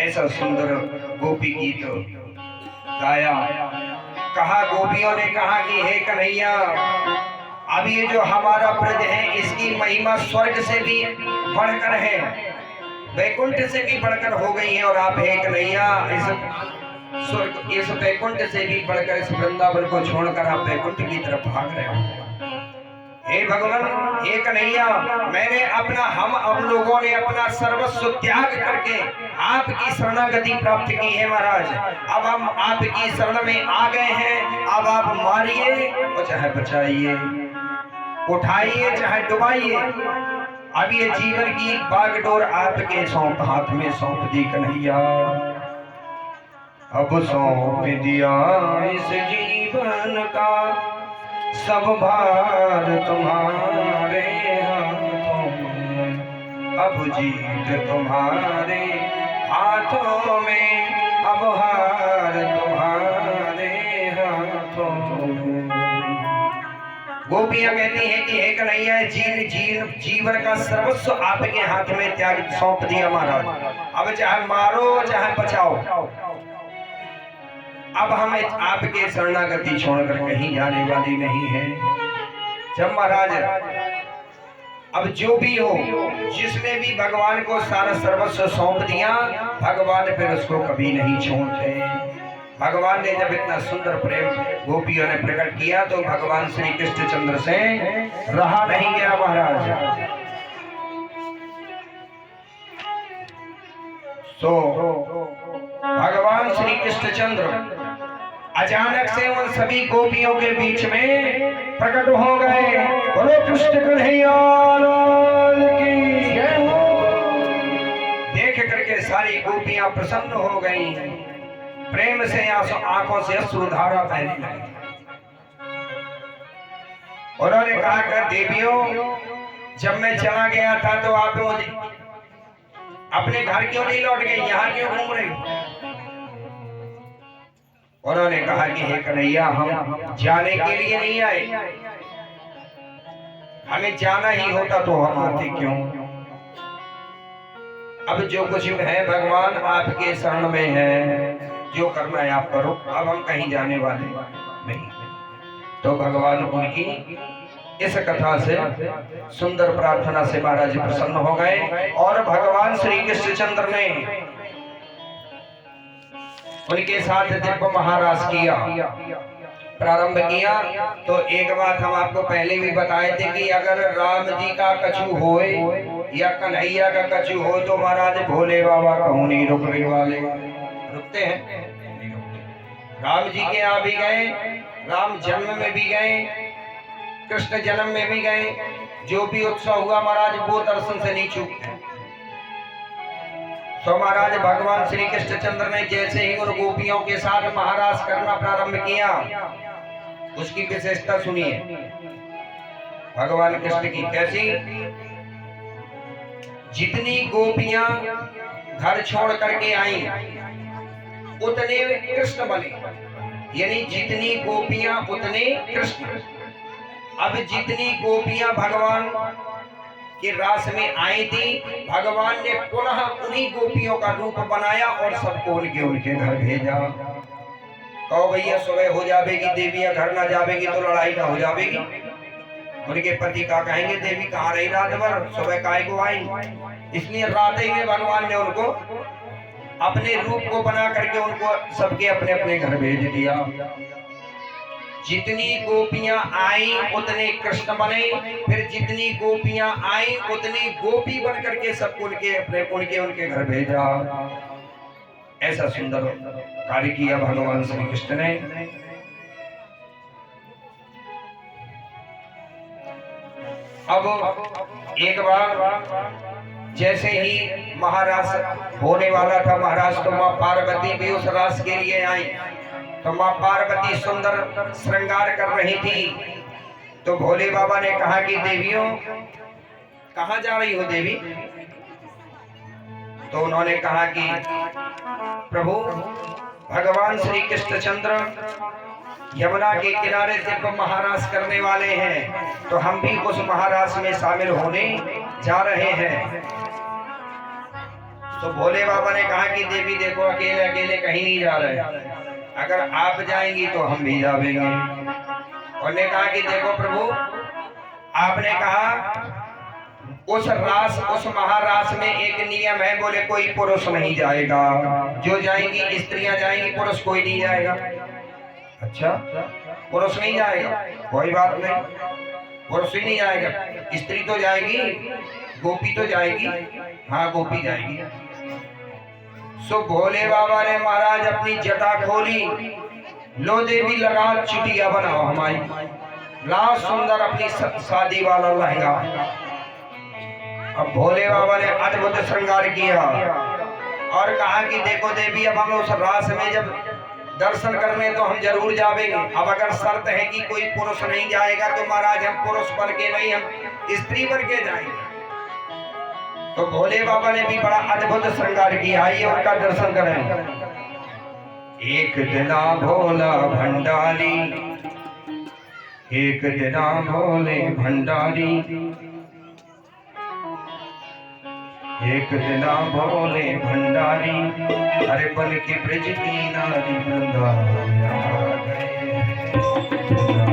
ऐसा सुंदर गोपी गीत गाया। कहा गोपियों ने कहा कि हे कन्हैया, अब ये जो हमारा ब्रज है इसकी महिमा स्वर्ग से भी बढ़कर है, वैकुंठ से भी बढ़कर हो गई है, और आप हे कन्हैया इस वैकुंठ से भी बढ़कर इस वृंदावन को छोड़कर आप वैकुंठ की तरफ भाग रहे हो। हे भगवान, हे कन्हैया, मैंने हम लोगों ने अपना सर्वस्व त्याग करके आपकी शरणागति प्राप्त की है महाराज। अब हम आपकी शरण में आ गए हैं। अब आप मारिए और चाहे बचाइए, उठाइए चाहे डुबाइए। अब ये जीवन की बागडोर आपके हाथ में सौंप दी कन्हैया। अब सौंप दिया इस जीवन का सब भार तुम्हारे हाथों में, अब जीत तुम्हारे हाथों में, अब हार तुम्हारे हाथों में। गोपियां कहती हैं कि हे कन्हैया, जीवन का सर्वस्व आपके हाथ में त्याग सौंप दिया महाराज। अब चाहे मारो चाहे बचाओ, अब हम आपके शरणागति छोड़कर कहीं जाने वाली नहीं है। जब महाराज अब जो भी हो, जिसने भी भगवान को सारा सर्वस्व सौंप दिया, भगवान फिर उसको कभी नहीं छोड़ते। भगवान ने जब इतना सुंदर प्रेम गोपियों ने प्रकट किया तो भगवान श्री कृष्णचंद्र से रहा नहीं गया महाराज। भगवान श्री कृष्णचंद्र अचानक से उन सभी गोपियों के बीच में प्रकट हो गए। बोलो कृष्ण कन्हैया लाल की जय हो। देख करके सारी गोपियां प्रसन्न हो गई, प्रेम से आंखों से अश्रुधारा बहने लगी। उन्होंने कहा कर देवियों, जब मैं चला गया था तो आप मुझे अपने घर क्यों नहीं लौट गए, यहाँ क्यों घूम रही? उन्होंने कहा कि हे कन्हैया, हम जाने के लिए नहीं आए, हमें जाना ही होता तो हम आते क्यों। अब जो कुछ है भगवान आपके शरण में है, जो करना है आप करो, अब हम कहीं जाने वाले नहीं। तो भगवान उनकी इस कथा से, सुंदर प्रार्थना से महाराज प्रसन्न हो गए और भगवान श्री कृष्णचंद्र ने उनके साथ दिव्य महाराज किया, प्रारंभ किया। तो एक बात हम आपको पहले भी बताए थे कि अगर राम जी का कछु होए या कन्हैया का कछु हो तो महाराज भोले बाबा कहूं नहीं रुकने वाले, रुकते हैं नहीं रुकते। राम जी के यहाँ भी गए, राम जन्म में भी गए, कृष्ण जन्म में भी गए, जो भी उत्सव हुआ महाराज वो दर्शन से नहीं चूकते। तो महाराज भगवान श्री कृष्णचंद्र ने जैसे ही उन गोपियों के साथ महाराज करना प्रारंभ किया, उसकी विशेषता सुनिए भगवान कृष्ण की। कैसी? जितनी गोपियां घर छोड़ करके आई उतने कृष्ण बने, यानी जितनी गोपियां उतने कृष्ण। अब जितनी गोपियां भगवान के रास में आई थी, भगवान ने पुनः उन्हीं गोपियों का रूप बनाया और सबको उनके घर भेजा। कहो भैया सुबह हो जाएगी देवियां घर ना जाएगी तो लड़ाई ना हो जाएगी। उनके पति का कहेंगे देवी कहाँ रही रात भर, सुबह काय को आई। इसलिए रात ही में भगवान ने उनको अपने रूप को बना करके उनको सबके अपने अपने घर भेज दिया। जितनी गोपियां आई उतने कृष्ण बने, फिर जितनी गोपियां आई उतनी गोपी बन करके सबको उनके घर भेजा। ऐसा सुंदर कार्य किया भगवान श्री कृष्ण ने। अब एक बार जैसे ही महाराज होने वाला था, महाराज तो माँ पार्वती भी उस रास के लिए आई। तो माँ पार्वती सुंदर श्रृंगार कर रही थी। तो भोले बाबा ने कहा कि देवियों कहाँ जा रही हो देवी? तो उन्होंने कहा कि प्रभु भगवान श्री कृष्णचंद्र यमुना के किनारे दिव्य महारास करने वाले हैं, तो हम भी उस महारास में शामिल होने जा रहे हैं। तो भोले बाबा ने कहा कि देवी देखो अकेले अकेले कहीं नहीं जा रहे, अगर आप जाएंगी तो हम भी जाएंगे। उन्होंने कहा कि देखो प्रभु आपने कहा उस महारास में एक नियम है, बोले कोई पुरुष नहीं जाएगा, जो जाएंगी स्त्रियां जाएंगी, पुरुष कोई नहीं जाएगा। अच्छा पुरुष नहीं जाएगा, कोई बात नहीं, पुरुष ही नहीं जाएगा, स्त्री तो जाएगी, गोपी तो जाएगी। हाँ गोपी जाएगी। सो भोले बाबा ने महाराज अपनी जटा खोली, लो देवी लगा चुटिया बनाओ हमारी, लाल सुंदर अपनी शादी वाला लहंगा। अब भोले बाबा ने अद्भुत श्रृंगार किया और कहा कि देखो देवी अब हम उस रास में जब दर्शन करने तो हम जरूर जाएंगे, अब अगर शर्त है कि कोई पुरुष नहीं जाएगा तो महाराज हम पुरुष बन के नहीं, हम स्त्री बन के जाएंगे। तो भोले बाबा ने भी बड़ा अद्भुत श्रृंगार किया, आइए उनका दर्शन करें। एक दिना भोला भंडारी, एक दिना भोले भंडारी, एक दिना भोले भंडारी, हरे बन के ब्रज की नारी वृंदावन आ गए।